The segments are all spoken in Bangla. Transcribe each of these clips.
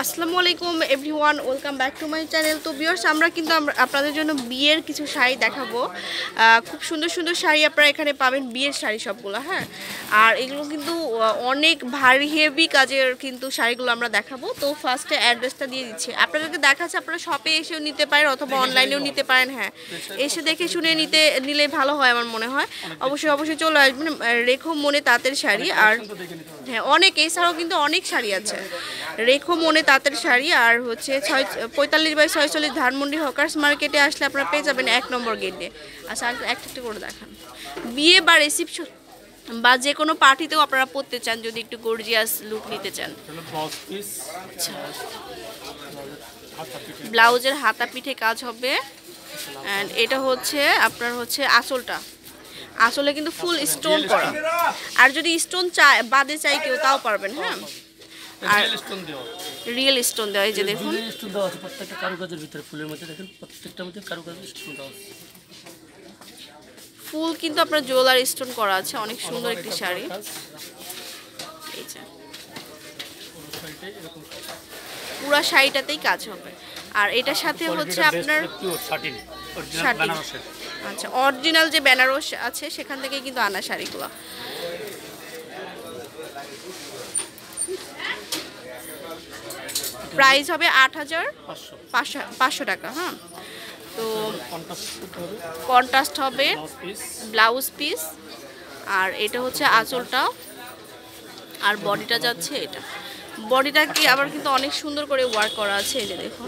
আসসালামু আলাইকুম everyone, welcome back to my channel. তো ভিউয়ার্স, আমরা কিন্তু আপনাদের জন্য বিয়ের কিছু শাড়ি দেখাবো। খুব সুন্দর সুন্দর শাড়ি আপনারা এখানে পাবেন, বিয়ের শাড়ি সবগুলো। হ্যাঁ, আর এগুলো কিন্তু অনেক ভারী হেভি কাজের কিন্তু শাড়িগুলো আমরা দেখাবো। তো ফার্স্টে অ্যাড্রেসটা দিয়ে দিচ্ছি, আপনাদেরকে দেখাচ্ছে। আপনারা শপে এসেও নিতে পারেন অথবা অনলাইনেও নিতে পারেন। হ্যাঁ, এসে দেখে শুনে নিলে ভালো হয় আমার মনে হয়। অবশ্যই চলে আসবেন। রেখো মনে তাঁতের শাড়ি। আর হ্যাঁ, অনেক এছাড়াও কিন্তু অনেক শাড়ি আছে। রেখো মনে তাঁতের শাড়ি আর হচ্ছে 45/46 ধানমন্ডি হকার্স মার্কেটে আসলে আপনারা পেয়ে যাবেন 1 নম্বর গেটে। আচ্ছা, একটা করে দেখান। বিয়ে বা রিসেপশন বা যে কোনো পার্টিতেও আপনারা পরতে চান, যদি একটু গর্জিয়াস লুক নিতে চান। ব্লাউজের হাতা পিঠে কাজ হবে। অ্যান্ড এটা হচ্ছে আপনার হচ্ছে আসলে কিন্তু ফুল স্টোন করা। আর যদি স্টোন বাদে চাই কেউ, তাও পারবেন। হ্যাঁ, আর রিয়েল স্টোন দেওয়া, এই যে দেখুন স্টোন দেওয়া আছে প্রত্যেকটা কারুকাজের ভিতরে। ফুলের মধ্যে দেখেন প্রত্যেকটার মধ্যে কারুকাজের স্টোন দেওয়া আছে। ফুল কিন্তু আপনার জুয়েলারি স্টোন করা আছে। অনেক সুন্দর একটি শাড়ি। এই যে পুরো শাড়িটাতেই কাজ হবে। আর এটার সাথে হচ্ছে আপনার আচ্ছা, অরিজিনাল যে বেনারস আছে সেখান থেকে কিন্তু আনা শাড়িগুলো। প্রাইস হবে ৮৫০০ টাকা। হ্যাঁ, তো কন্ট্রাস্ট হবে ব্লাউজ পিস। আর এটা হচ্ছে আঁচলটা, আর বডিটা যাচ্ছে এটা। বডিটা কি আবার কিন্তু অনেক সুন্দর করে ওয়ার্ক করা আছে। এই যে দেখুন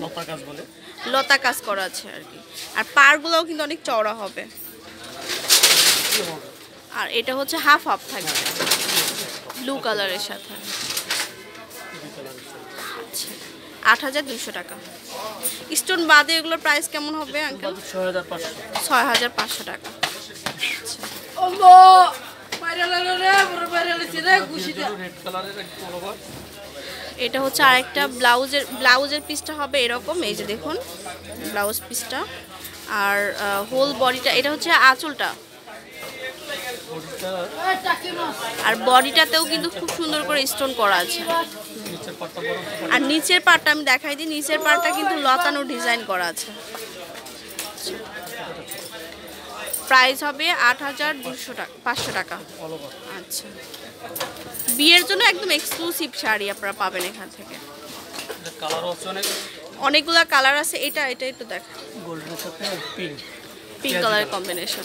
লতা কাজ করা আছে আর কি। আর পাড়গুলোও কিন্তু অনেক চওড়া হবে। আর এটা হচ্ছে হাফ থাকবে ব্লু কালারের সাথে। ৮২০০ টাকা। স্টোন বাদে এগুলোর প্রাইস কেমন হবে আঙ্কেল? ৬৫০০ টাকা। এটা হচ্ছে আরেকটা ব্লাউজের পিসটা হবে এরকম। এই যে দেখুন ব্লাউজ পিসটা আর হোল বডিটা। এটা হচ্ছে আঁচলটা, আর বডিটাতেও কিন্তু খুব সুন্দর করে স্টোন করা আছে। আর নিচের পার্টটা আমি দেখাই দিই। নিচের পার্টটা কিন্তু লতানো ডিজাইন করা আছে। প্রাইস হবে ৮৫০০ টাকা। আচ্ছা, বিয়ের জন্য একদম এক্সক্লুসিভ শাড়ি আপনারা পাবেন এখান থেকে। অনেকগুলো কালার আছে। এটা একটু দেখ, পিঙ্ক কালারের কম্বিনেশন।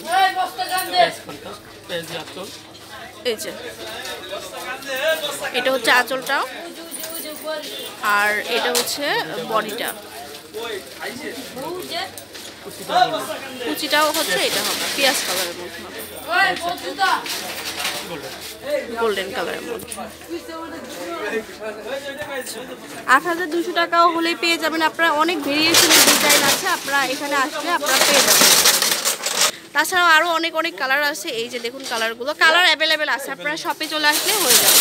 এই যে এটা হচ্ছে আঁচলটা, আর এটা হচ্ছে বডিটা। কুচিটাও হচ্ছে এটা হবে পিয়াজ কালারের মধ্যে হবে, গোল্ডেন কালারের মধ্যে। ৮২০০ টাকাও হলেই পেয়ে যাবেন আপনারা। অনেক ভেরিয়েশনের ডিজাইন আছে, আপনারা এখানে আসলে আপনারা পেয়ে যাবেন। তাছাড়াও আরও অনেক কালার আছে। এই যে দেখুন কালারগুলো, কালার অ্যাভেলেবেল আছে। আপনারা শপে চলে আসলে হয়ে যাবে।